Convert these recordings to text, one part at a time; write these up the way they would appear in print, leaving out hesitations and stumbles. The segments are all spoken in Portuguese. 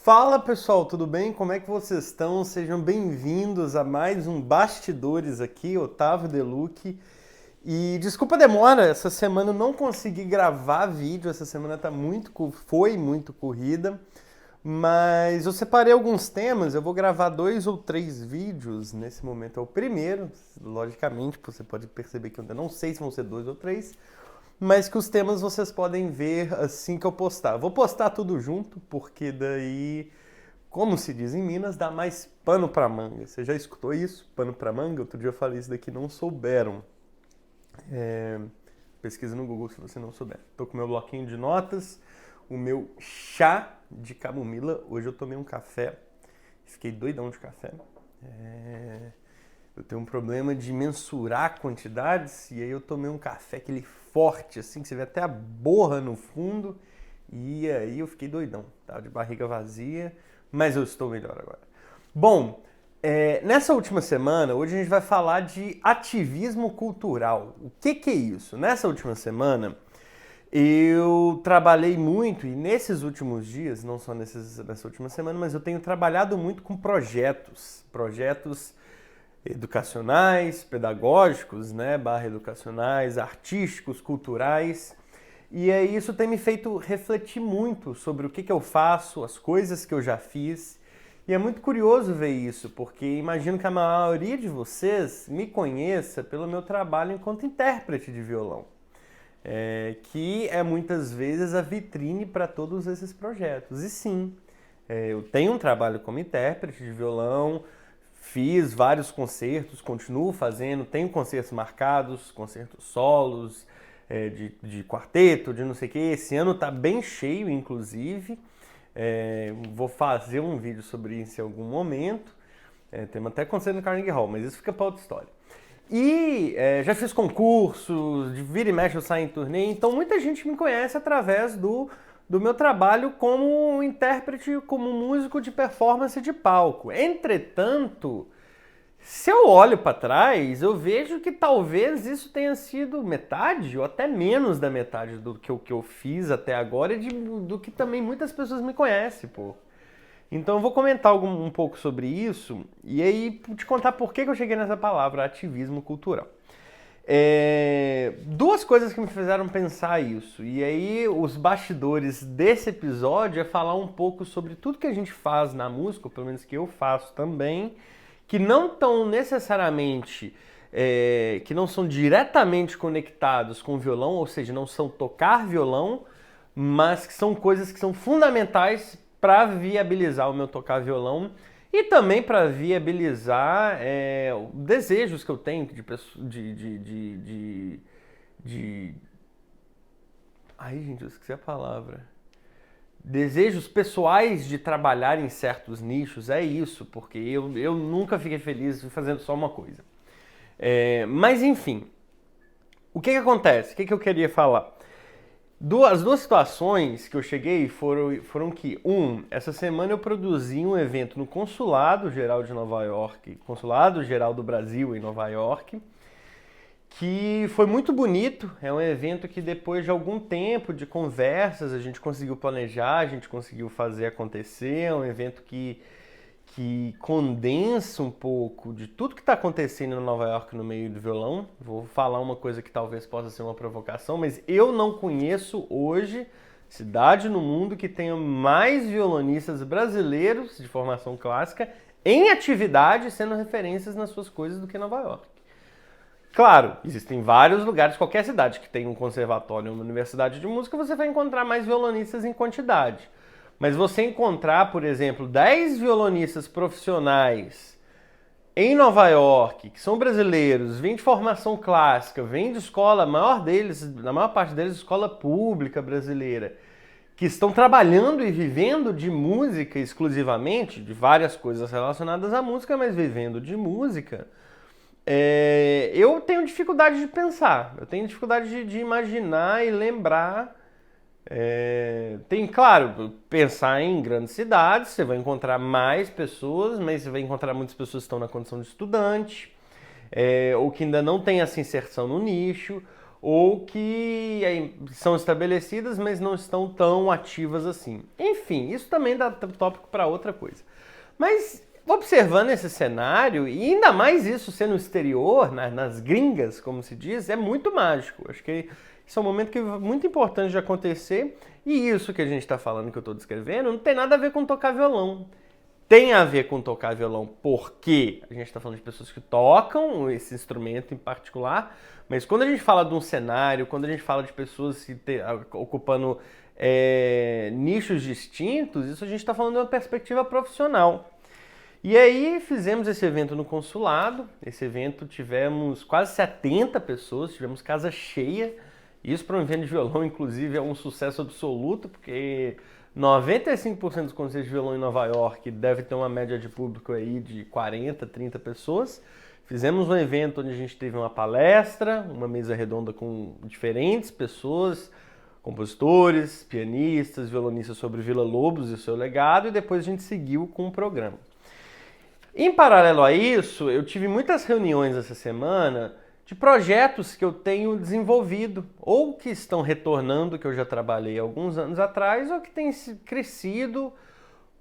Fala pessoal, tudo bem? Como é que vocês estão? Sejam bem-vindos a mais um Bastidores aqui, Otávio Delucchi. E desculpa a demora, essa semana eu não consegui gravar vídeo, essa semana foi muito corrida, mas eu separei alguns temas, eu vou gravar 2 ou 3 vídeos, nesse momento é o primeiro, logicamente você pode perceber que eu ainda não sei se vão ser 2 ou 3, mas que os temas vocês podem ver assim que eu postar. Vou postar tudo junto, porque daí, como se diz em Minas, dá mais pano pra manga. Você já escutou isso? Pano pra manga? Outro dia eu falei isso daqui, não souberam. Pesquisa no Google se você não souber. Tô com meu bloquinho de notas, o meu chá de camomila. Hoje eu tomei um café, fiquei doidão de café. Eu tenho um problema de mensurar quantidades e aí eu tomei um café aquele forte, assim, que você vê até a borra no fundo, e aí eu fiquei doidão, tava de barriga vazia, mas eu estou melhor agora. Bom, nessa última semana, hoje a gente vai falar de ativismo cultural. O que é isso? Nessa última semana, eu trabalhei muito, e nesses últimos dias, não só nessa última semana, mas eu tenho trabalhado muito com projetos educacionais, pedagógicos, né, educacionais, artísticos, culturais. E aí isso tem me feito refletir muito sobre o que eu faço, as coisas que eu já fiz. E é muito curioso ver isso, porque imagino que a maioria de vocês me conheça pelo meu trabalho enquanto intérprete de violão, que é muitas vezes a vitrine para todos esses projetos. E sim, eu tenho um trabalho como intérprete de violão, fiz vários concertos, continuo fazendo, tenho concertos marcados, concertos solos, de quarteto, de não sei o que. Esse ano tá bem cheio, inclusive. Vou fazer um vídeo sobre isso em algum momento. Temos até concerto no Carnegie Hall, mas isso fica para outra história. E já fiz concursos, de vira e mexe eu saio em turnê, então muita gente me conhece através do meu trabalho como intérprete, como músico de performance de palco. Entretanto, se eu olho para trás, eu vejo que talvez isso tenha sido metade ou até menos da metade do que eu fiz até agora e do que também muitas pessoas me conhecem, pô. Então eu vou comentar um pouco sobre isso e aí te contar por que eu cheguei nessa palavra, ativismo cultural. Duas coisas que me fizeram pensar isso. E aí os bastidores desse episódio é falar um pouco sobre tudo que a gente faz na música, ou pelo menos que eu faço também, que não estão necessariamente, que não são diretamente conectados com o violão, ou seja, não são tocar violão, mas que são coisas que são fundamentais para viabilizar o meu tocar violão e também para viabilizar desejos que eu tenho de. Ai, gente, eu esqueci a palavra. Desejos pessoais de trabalhar em certos nichos, é isso, porque eu nunca fiquei feliz fazendo só uma coisa. Mas enfim, o que acontece? O que eu queria falar? As duas situações que eu cheguei foram que, essa semana eu produzi um evento no Consulado Geral de Nova York, Consulado Geral do Brasil em Nova York, que foi muito bonito. É um evento que depois de algum tempo de conversas a gente conseguiu planejar, a gente conseguiu fazer acontecer. É um evento que condensa um pouco de tudo que está acontecendo em Nova York no meio do violão. Vou falar uma coisa que talvez possa ser uma provocação, mas eu não conheço hoje cidade no mundo que tenha mais violonistas brasileiros de formação clássica em atividade, sendo referências nas suas coisas, do que Nova York. Claro, existem vários lugares, qualquer cidade que tenha um conservatório ou uma universidade de música, você vai encontrar mais violonistas em quantidade. Mas você encontrar, por exemplo, 10 violonistas profissionais em Nova York, que são brasileiros, vêm de formação clássica, vêm de escola, na maior parte deles, escola pública brasileira, que estão trabalhando e vivendo de música exclusivamente, de várias coisas relacionadas à música, mas vivendo de música, eu tenho dificuldade de pensar, eu tenho dificuldade de imaginar e lembrar. Tem, claro, pensar em grandes cidades, você vai encontrar mais pessoas, mas você vai encontrar muitas pessoas que estão na condição de estudante, ou que ainda não tem essa inserção no nicho, ou que são estabelecidas, mas não estão tão ativas assim. Enfim, isso também dá tópico para outra coisa. Mas observando esse cenário, e ainda mais isso sendo exterior, nas gringas, como se diz, é muito mágico. Acho que isso é um momento que é muito importante de acontecer, e isso que a gente está falando, que eu estou descrevendo, não tem nada a ver com tocar violão. Tem a ver com tocar violão porque a gente está falando de pessoas que tocam esse instrumento em particular, mas quando a gente fala de um cenário, quando a gente fala de pessoas ocupando nichos distintos, isso a gente está falando de uma perspectiva profissional. E aí fizemos esse evento no consulado, esse evento tivemos quase 70 pessoas, tivemos casa cheia. Isso para um evento de violão, inclusive, é um sucesso absoluto, porque 95% dos concertos de violão em Nova York deve ter uma média de público aí de 40, 30 pessoas. Fizemos um evento onde a gente teve uma palestra, uma mesa redonda com diferentes pessoas, compositores, pianistas, violonistas sobre Villa-Lobos e o seu legado, e depois a gente seguiu com o programa. Em paralelo a isso, eu tive muitas reuniões essa semana de projetos que eu tenho desenvolvido, ou que estão retornando, que eu já trabalhei alguns anos atrás, ou que têm crescido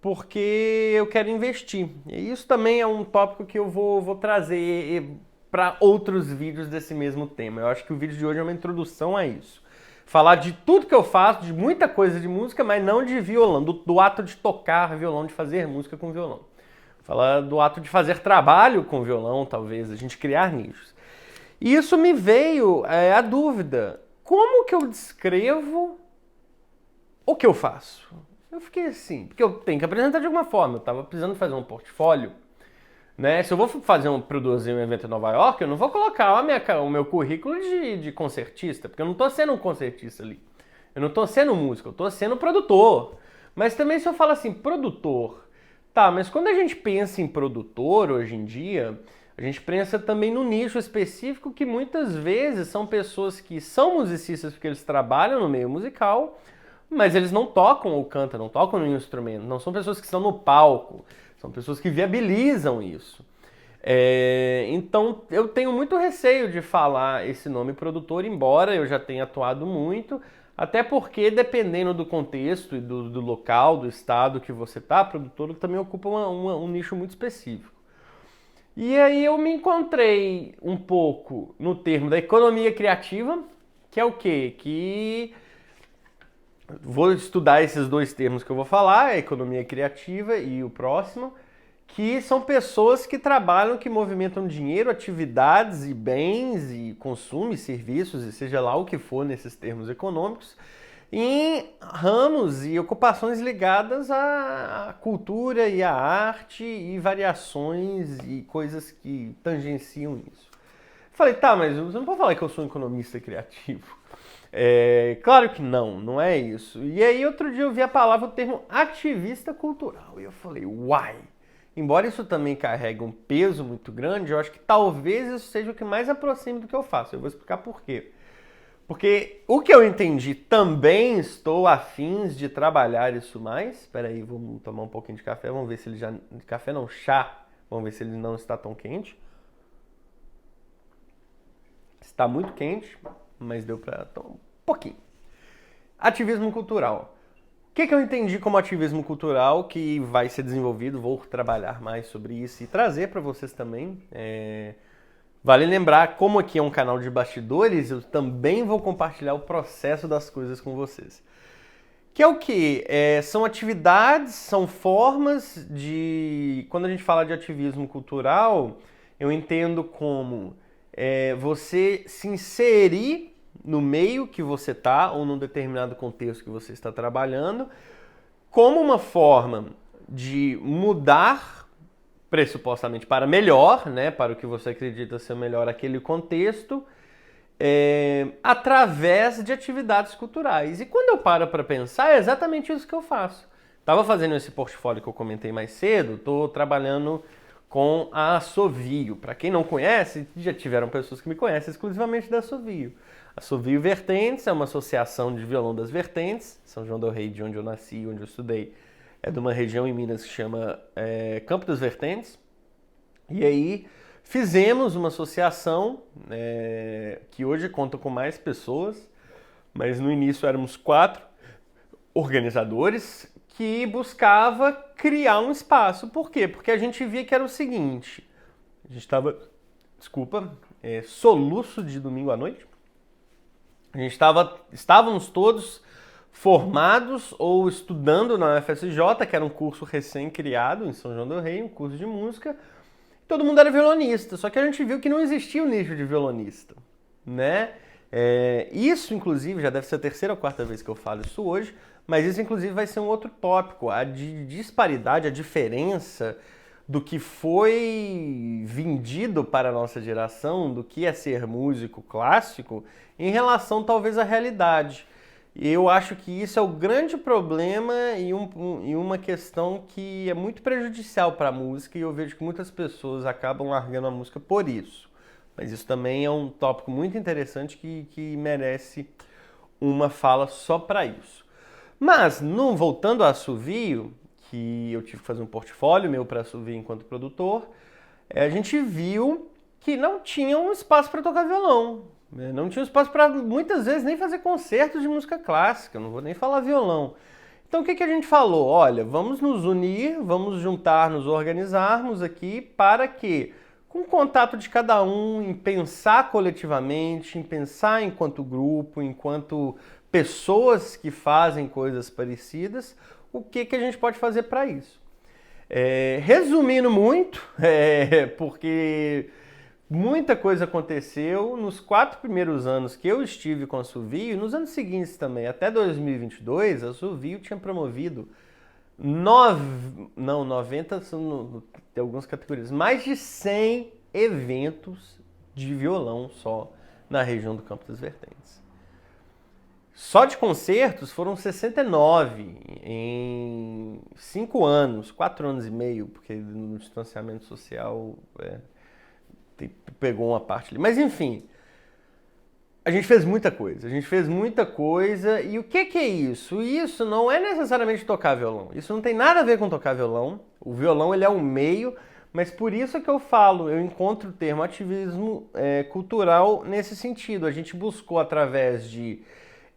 porque eu quero investir. E isso também é um tópico que eu vou trazer para outros vídeos desse mesmo tema. Eu acho que o vídeo de hoje é uma introdução a isso. Falar de tudo que eu faço, de muita coisa de música, mas não de violão, do ato de tocar violão, de fazer música com violão. Falar do ato de fazer trabalho com violão, talvez, a gente criar nichos. E isso me veio a dúvida, como que eu descrevo o que eu faço? Eu fiquei assim, porque eu tenho que apresentar de alguma forma, eu estava precisando fazer um portfólio, né? Se eu vou produzir um evento em Nova York, eu não vou colocar o meu currículo de concertista, porque eu não estou sendo um concertista ali. Eu não estou sendo músico, eu estou sendo produtor. Mas também se eu falo assim, produtor, tá, mas quando a gente pensa em produtor hoje em dia, a gente pensa também no nicho específico que muitas vezes são pessoas que são musicistas porque eles trabalham no meio musical, mas eles não tocam ou cantam, não tocam nenhum instrumento, não são pessoas que estão no palco, são pessoas que viabilizam isso. Então eu tenho muito receio de falar esse nome produtor, embora eu já tenha atuado muito, até porque dependendo do contexto e do local, do estado que você está, produtor também ocupa um nicho muito específico. E aí eu me encontrei um pouco no termo da economia criativa, que é o quê? Que vou estudar esses dois termos que eu vou falar, a economia criativa e o próximo, que são pessoas que trabalham, que movimentam dinheiro, atividades e bens e consumo e serviços, e seja lá o que for nesses termos econômicos, em ramos e ocupações ligadas à cultura e à arte e variações e coisas que tangenciam isso. Falei, tá, mas você não pode falar que eu sou um economista criativo. Claro que não é isso. E aí outro dia eu vi a palavra, o termo ativista cultural, e eu falei, uai! Embora isso também carregue um peso muito grande, eu acho que talvez isso seja o que mais aproxime do que eu faço. Eu vou explicar por quê. Porque o que eu entendi, também estou afins de trabalhar isso mais. Espera aí, vamos tomar um pouquinho de café, vamos ver se ele já... Café não, chá. Vamos ver se ele não está tão quente. Está muito quente, mas deu para tomar um pouquinho. Ativismo cultural. O que eu entendi como ativismo cultural que vai ser desenvolvido, vou trabalhar mais sobre isso e trazer para vocês também. Vale lembrar, como aqui é um canal de bastidores, eu também vou compartilhar o processo das coisas com vocês. Que é o quê? São atividades, são formas de... Quando a gente fala de ativismo cultural, eu entendo como você se inserir no meio que você está, ou num determinado contexto que você está trabalhando, como uma forma de mudar pressupostamente para melhor, né, para o que você acredita ser melhor aquele contexto, através de atividades culturais. E quando eu paro para pensar, é exatamente isso que eu faço. Estava fazendo esse portfólio que eu comentei mais cedo, estou trabalhando com a Assovio. Para quem não conhece, já tiveram pessoas que me conhecem exclusivamente da Assovio. Assovio Vertentes é uma associação de violão das vertentes, São João del Rei, de onde eu nasci, onde eu estudei, é de uma região em Minas que chama Campo das Vertentes. E aí fizemos uma associação que hoje conta com mais pessoas, mas no início éramos 4 organizadores que buscava criar um espaço. Por quê? Porque a gente via que era o seguinte, a gente estava, soluço de domingo à noite, estávamos todos formados ou estudando na UFSJ, que era um curso recém-criado em São João do Rei, um curso de música. Todo mundo era violonista, só que a gente viu que não existia o nicho de violonista, né? Isso, inclusive, já deve ser a 3ª ou 4ª vez que eu falo isso hoje, mas isso, inclusive, vai ser um outro tópico, a disparidade, a diferença do que foi vendido para a nossa geração, do que é ser músico clássico, em relação, talvez, à realidade. Eu acho que isso é o grande problema e uma questão que é muito prejudicial para a música, e eu vejo que muitas pessoas acabam largando a música por isso. Mas isso também é um tópico muito interessante que merece uma fala só para isso. Mas, voltando a assovio, que eu tive que fazer um portfólio meu para assovio enquanto produtor, a gente viu que não tinha um espaço para tocar violão. Não tinha espaço para, muitas vezes, nem fazer concertos de música clássica, não vou nem falar violão. Então o que a gente falou? Olha, vamos nos unir, vamos juntar, nos organizarmos aqui para que, com o contato de cada um, em pensar coletivamente, em pensar enquanto grupo, enquanto pessoas que fazem coisas parecidas, o que a gente pode fazer para isso. Resumindo muito, porque muita coisa aconteceu nos 4 primeiros anos que eu estive com a Assovio, e nos anos seguintes também, até 2022, a Assovio tinha promovido 90, tem algumas categorias, mais de 100 eventos de violão só na região do Campo das Vertentes. Só de concertos foram 69 em 5 anos, 4 anos e meio, porque no distanciamento social pegou uma parte ali. Mas enfim, a gente fez muita coisa, e o que é isso? Isso não é necessariamente tocar violão, isso não tem nada a ver com tocar violão, o violão ele é um meio, mas por isso é que eu falo, eu encontro o termo ativismo cultural nesse sentido. A gente buscou, através de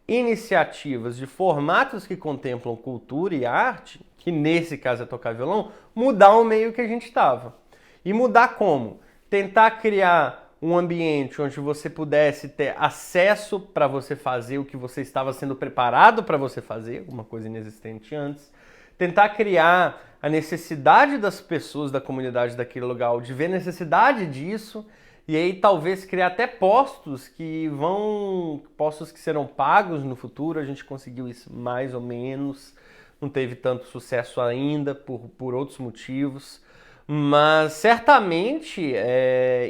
iniciativas, de formatos que contemplam cultura e arte, que nesse caso é tocar violão, mudar o meio que a gente estava. E mudar como? Tentar criar um ambiente onde você pudesse ter acesso para você fazer o que você estava sendo preparado para você fazer, uma coisa inexistente antes. Tentar criar a necessidade das pessoas da comunidade daquele lugar, de ver necessidade disso, e aí talvez criar até postos que serão pagos no futuro. A gente conseguiu isso mais ou menos, não teve tanto sucesso ainda por outros motivos. Mas certamente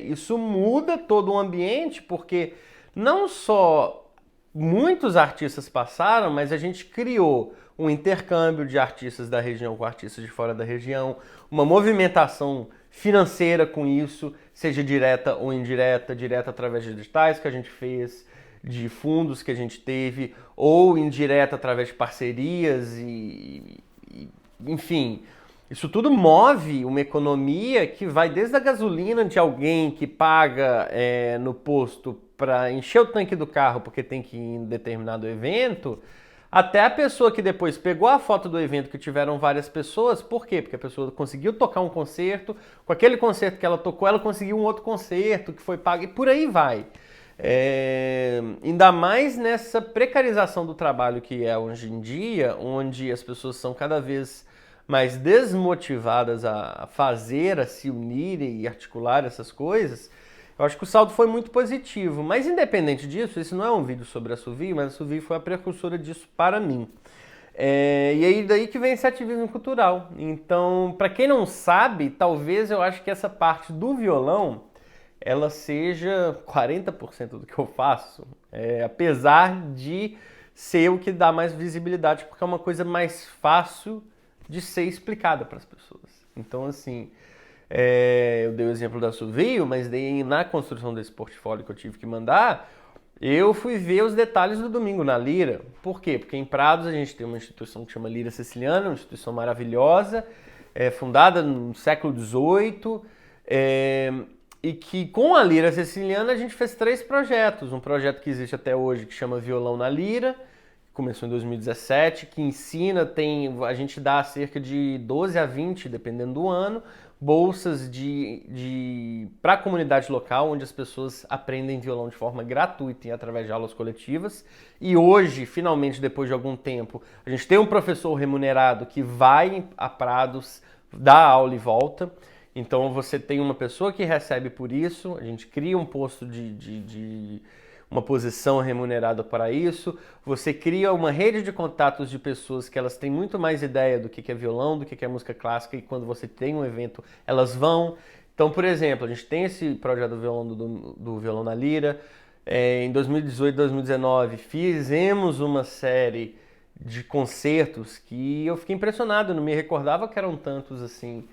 isso muda todo o ambiente, porque não só muitos artistas passaram, mas a gente criou um intercâmbio de artistas da região com artistas de fora da região, uma movimentação financeira com isso, seja direta ou indireta, direta através de editais que a gente fez, de fundos que a gente teve, ou indireta através de parcerias enfim. Isso tudo move uma economia que vai desde a gasolina de alguém que paga no posto para encher o tanque do carro porque tem que ir em determinado evento, até a pessoa que depois pegou a foto do evento que tiveram várias pessoas. Por quê? Porque a pessoa conseguiu tocar um concerto, com aquele concerto que ela tocou, ela conseguiu um outro concerto que foi pago, e por aí vai. Ainda mais nessa precarização do trabalho que é hoje em dia, onde as pessoas são cada vez mais desmotivadas a fazer, a se unirem e articular essas coisas. Eu acho que o saldo foi muito positivo, mas independente disso, esse não é um vídeo sobre a Assovio, mas a Assovio foi a precursora disso para mim. E aí daí que vem esse ativismo cultural. Então, para quem não sabe, talvez eu acho que essa parte do violão, ela seja 40% do que eu faço, apesar de ser o que dá mais visibilidade, porque é uma coisa mais fácil de ser explicada para as pessoas. Então, assim, eu dei o exemplo da Assovio, mas daí na construção desse portfólio que eu tive que mandar, eu fui ver os detalhes do Domingo na Lira. Por quê? Porque em Prados a gente tem uma instituição que chama Lira Ceciliana, uma instituição maravilhosa, fundada no século XVIII, e que com a Lira Ceciliana a gente fez 3 projetos. Um projeto que existe até hoje que chama Violão na Lira, que começou em 2017, que ensina, a gente dá cerca de 12 a 20, dependendo do ano, bolsas para a comunidade local, onde as pessoas aprendem violão de forma gratuita e através de aulas coletivas. E hoje, finalmente, depois de algum tempo, a gente tem um professor remunerado que vai a Prados, dá aula e volta. Então você tem uma pessoa que recebe por isso, a gente cria um posto uma posição remunerada para isso, você cria uma rede de contatos de pessoas que elas têm muito mais ideia do que é violão, do que é música clássica, e quando você tem um evento, elas vão. Então, por exemplo, a gente tem esse projeto do Violão na Lira, em 2018, 2019, fizemos uma série de concertos que eu fiquei impressionado, não me recordava que eram tantos assim,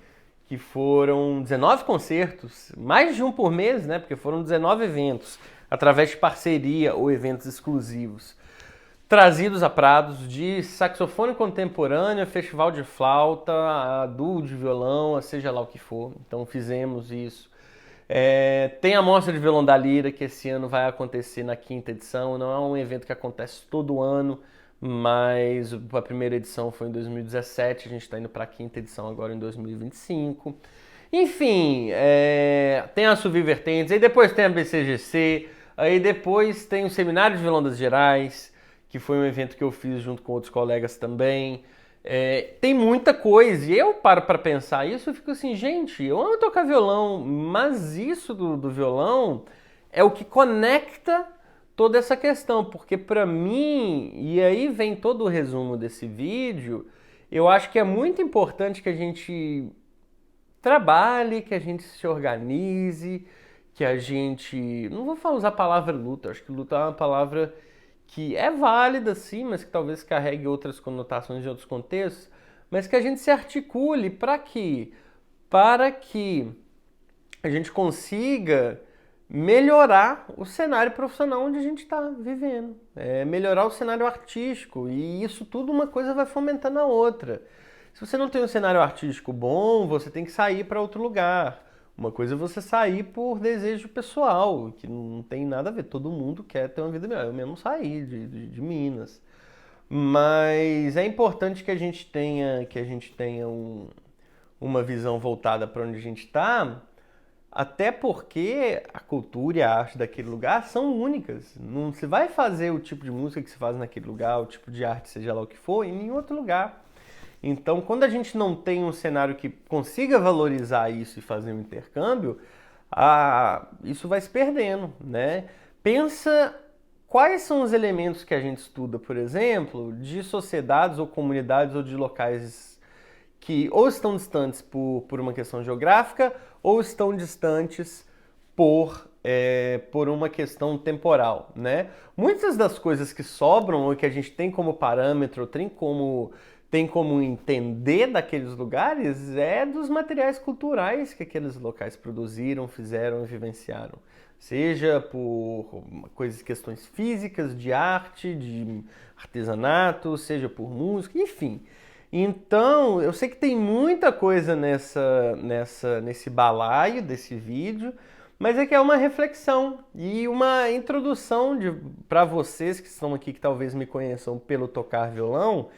que foram 19 concertos, mais de um por mês, né? Porque foram 19 eventos, através de parceria ou eventos exclusivos, trazidos a Prados, de saxofone contemporâneo, festival de flauta, a duo de violão, seja lá o que for. Então fizemos isso. Tem a Mostra de Violão da Lira, que esse ano vai acontecer na 5ª edição. Não é um evento que acontece todo ano, mas a primeira edição foi em 2017, a gente está indo para a 5ª edição agora em 2025. Enfim, tem a Subvertentes, aí depois tem a BCGC, aí depois tem o Seminário de Violão das Gerais, que foi um evento que eu fiz junto com outros colegas também. Tem muita coisa, e eu paro para pensar isso e fico assim, gente, eu amo tocar violão, mas isso do violão é o que conecta toda essa questão, porque para mim, e aí vem todo o resumo desse vídeo, eu acho que é muito importante que a gente trabalhe, que a gente se organize, que a gente... Não vou usar a palavra luta, acho que luta é uma palavra que é válida sim, mas que talvez carregue outras conotações em outros contextos, mas que a gente se articule para quê? Para que a gente consiga melhorar o cenário profissional onde a gente está vivendo, melhorar o cenário artístico, e isso tudo uma coisa vai fomentando a outra. Se você não tem um cenário artístico bom, você tem que sair para outro lugar. Uma coisa é você sair por desejo pessoal, que não tem nada a ver, todo mundo quer ter uma vida melhor. Eu mesmo saí de Minas. Mas é importante que a gente tenha uma visão voltada para onde a gente está, até porque a cultura e a arte daquele lugar são únicas. Não se vai fazer o tipo de música que se faz naquele lugar, o tipo de arte, seja lá o que for, em nenhum outro lugar. Então, quando a gente não tem um cenário que consiga valorizar isso e fazer um intercâmbio, isso vai se perdendo, né? Pensa quais são os elementos que a gente estuda, por exemplo, de sociedades ou comunidades ou de locais que ou estão distantes por uma questão geográfica ou estão distantes por uma questão temporal, né? Muitas das coisas que sobram ou que a gente tem como parâmetro, tem como entender daqueles lugares dos materiais culturais que aqueles locais produziram, fizeram e vivenciaram. Seja por questões físicas, de arte, de artesanato, seja por música, enfim. Então, eu sei que tem muita coisa nesse balaio desse vídeo, mas é que é uma reflexão e uma introdução para vocês que estão aqui, que talvez me conheçam pelo tocar violão,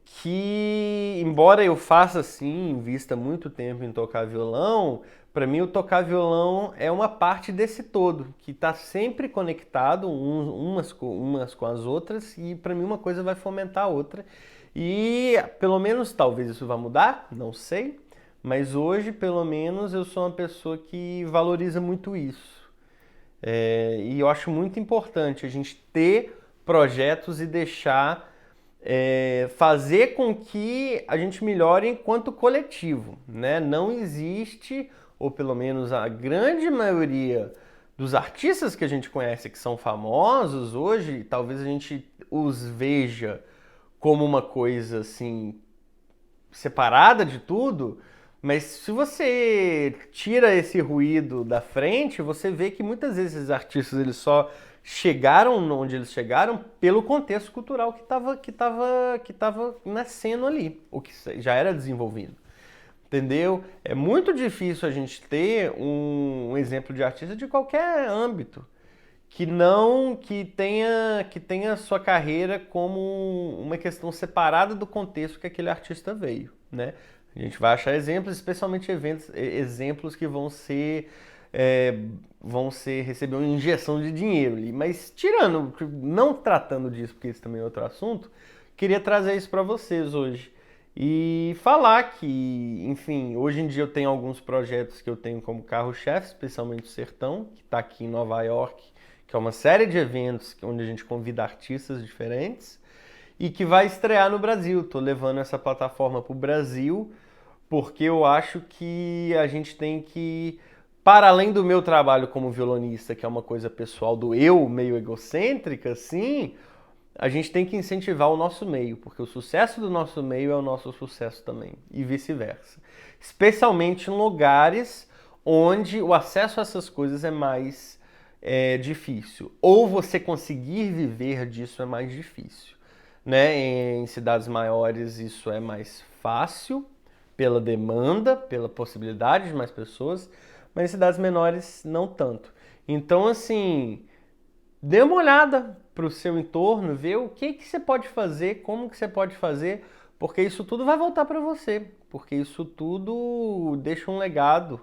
que, embora eu faça assim, invista muito tempo em tocar violão, para mim o tocar violão é uma parte desse todo, que está sempre conectado umas com as outras, e para mim uma coisa vai fomentar a outra. E pelo menos, talvez isso vá mudar, não sei, mas hoje pelo menos eu sou uma pessoa que valoriza muito isso. E eu acho muito importante a gente ter projetos e fazer com que a gente melhore enquanto coletivo, né? Não existe, ou pelo menos a grande maioria dos artistas que a gente conhece que são famosos hoje, talvez a gente os veja como uma coisa assim separada de tudo, mas se você tira esse ruído da frente, você vê que muitas vezes esses artistas eles só chegaram onde eles chegaram pelo contexto cultural que estava nascendo ali, o que já era desenvolvido. entendeu? É muito difícil a gente ter um exemplo de artista de qualquer âmbito que tenha sua carreira como uma questão separada do contexto que aquele artista veio, né? A gente vai achar exemplos, especialmente exemplos que vão ser receber uma injeção de dinheiro ali. Mas tirando, não tratando disso, porque isso também é outro assunto, queria trazer isso para vocês hoje. E falar que, enfim, hoje em dia eu tenho alguns projetos que eu tenho como carro-chefe, especialmente o Sertão, que está aqui em Nova York, que é uma série de eventos onde a gente convida artistas diferentes e que vai estrear no Brasil. Estou levando essa plataforma para o Brasil porque eu acho que a gente tem que, para além do meu trabalho como violonista, que é uma coisa pessoal do eu, meio egocêntrica, assim, a gente tem que incentivar o nosso meio, porque o sucesso do nosso meio é o nosso sucesso também, e vice-versa. Especialmente em lugares onde o acesso a essas coisas é mais difícil. Ou você conseguir viver disso é mais difícil. Né? Em cidades maiores isso é mais fácil, pela demanda, pela possibilidade de mais pessoas, mas em cidades menores não tanto. Então, assim, dê uma olhada para o seu entorno, vê o que você pode fazer, como que você pode fazer, porque isso tudo vai voltar para você, porque isso tudo deixa um legado.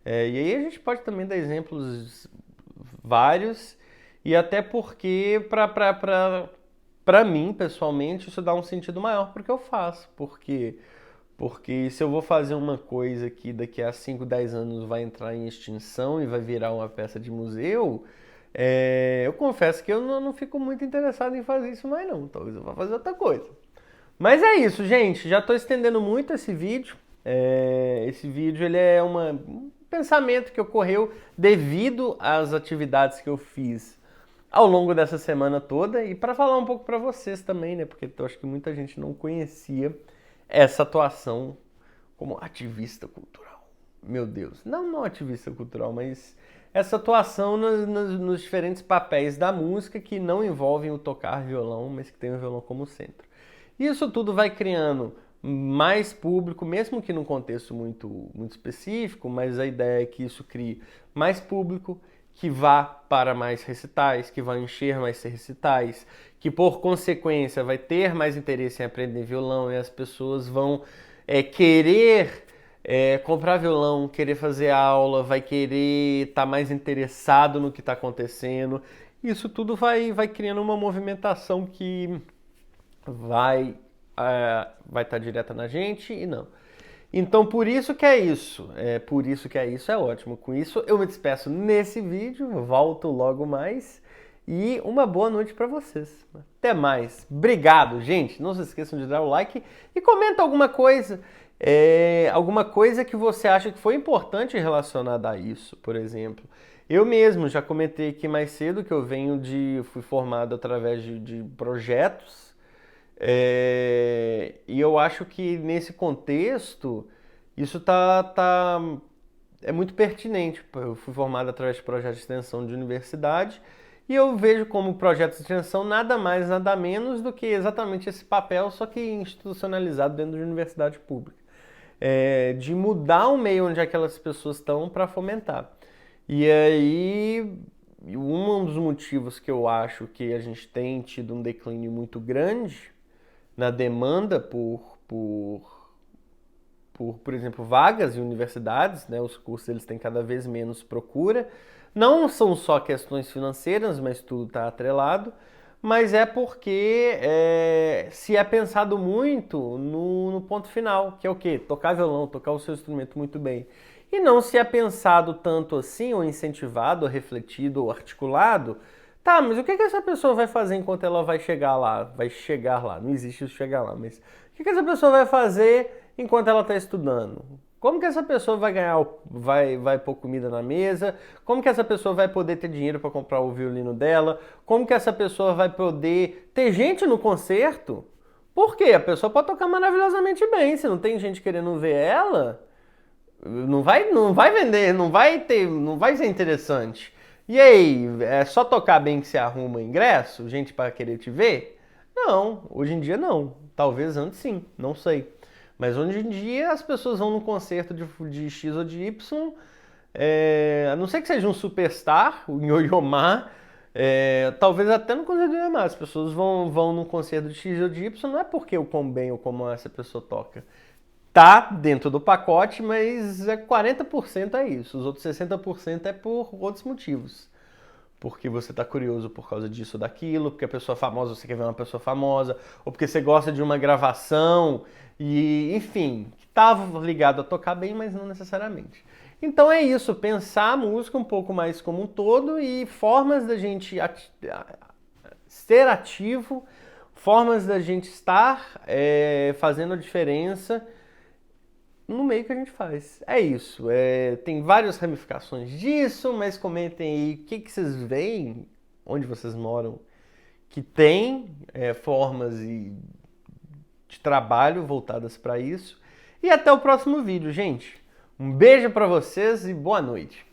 E aí a gente pode também dar exemplos vários, e até porque para mim, pessoalmente, isso dá um sentido maior porque eu faço, porque se eu vou fazer uma coisa que daqui a 5, 10 anos vai entrar em extinção e vai virar uma peça de museu, eu confesso que eu não fico muito interessado em fazer isso mais não. Talvez eu vá fazer outra coisa. Mas é isso, gente. Já estou estendendo muito esse vídeo. Esse vídeo ele é um pensamento que ocorreu devido às atividades que eu fiz ao longo dessa semana toda e para falar um pouco para vocês também, né? Porque eu acho que muita gente não conhecia essa atuação como ativista cultural. Meu Deus, não ativista cultural, mas essa atuação nos diferentes papéis da música que não envolvem o tocar violão, mas que tem o violão como centro. Isso tudo vai criando mais público, mesmo que num contexto muito, muito específico, mas a ideia é que isso crie mais público, que vá para mais recitais, que vai encher mais recitais, que por consequência vai ter mais interesse em aprender violão e as pessoas vão querer comprar violão, querer fazer aula, vai querer estar mais interessado no que está acontecendo. Isso tudo vai criando uma movimentação que vai estar direta na gente e não. Então, por isso que é isso. Por isso que é isso, é ótimo. Com isso, eu me despeço nesse vídeo, volto logo mais e uma boa noite para vocês. Até mais. Obrigado, gente. Não se esqueçam de dar o like e comenta alguma coisa. Alguma coisa que você acha que foi importante relacionada a isso, por exemplo. Eu mesmo já comentei aqui mais cedo que fui formado através de projetos. E eu acho que nesse contexto isso é muito pertinente. Eu fui formado através de projetos de extensão de universidade e eu vejo como projetos de extensão nada mais, nada menos do que exatamente esse papel, só que institucionalizado dentro de universidade pública. De mudar o meio onde aquelas pessoas estão para fomentar. E aí, um dos motivos que eu acho que a gente tem tido um declínio muito grande na demanda por exemplo, vagas em universidades, né? Os cursos eles têm cada vez menos procura. Não são só questões financeiras, mas tudo está atrelado. Mas é porque se é pensado muito no ponto final, que é o quê? Tocar violão, tocar o seu instrumento muito bem. E não se é pensado tanto assim, ou incentivado, ou refletido, ou articulado. Tá, mas o que essa pessoa vai fazer enquanto ela vai chegar lá? Vai chegar lá, não existe isso chegar lá, mas o que essa pessoa vai fazer enquanto ela está estudando? Como que essa pessoa vai ganhar, vai pôr comida na mesa? Como que essa pessoa vai poder ter dinheiro para comprar o violino dela? Como que essa pessoa vai poder ter gente no concerto? Por quê? A pessoa pode tocar maravilhosamente bem, se não tem gente querendo ver ela, não vai vender, não vai ser interessante. E aí, é só tocar bem que você arruma ingresso? Gente para querer te ver? Não, hoje em dia não. Talvez antes sim, não sei. Mas hoje em dia as pessoas vão num concerto de X ou de Y, a não ser que seja um superstar, o Yo-Yo Ma, talvez até no concerto do Yo-Yo Ma, as pessoas vão num concerto de X ou de Y, não é porque o quão bem ou como essa pessoa toca. Tá dentro do pacote, mas 40% é isso, os outros 60% é por outros motivos. Porque você tá curioso por causa disso ou daquilo, porque a pessoa famosa, você quer ver uma pessoa famosa, ou porque você gosta de uma gravação, e enfim, que tá ligado a tocar bem, mas não necessariamente. Então é isso, pensar a música um pouco mais como um todo e formas da gente ser ativo, formas da gente estar fazendo a diferença no meio que a gente faz. É isso. Tem várias ramificações disso, mas comentem aí o que vocês veem, onde vocês moram, que tem formas de trabalho voltadas para isso. E até o próximo vídeo, gente. Um beijo para vocês e boa noite.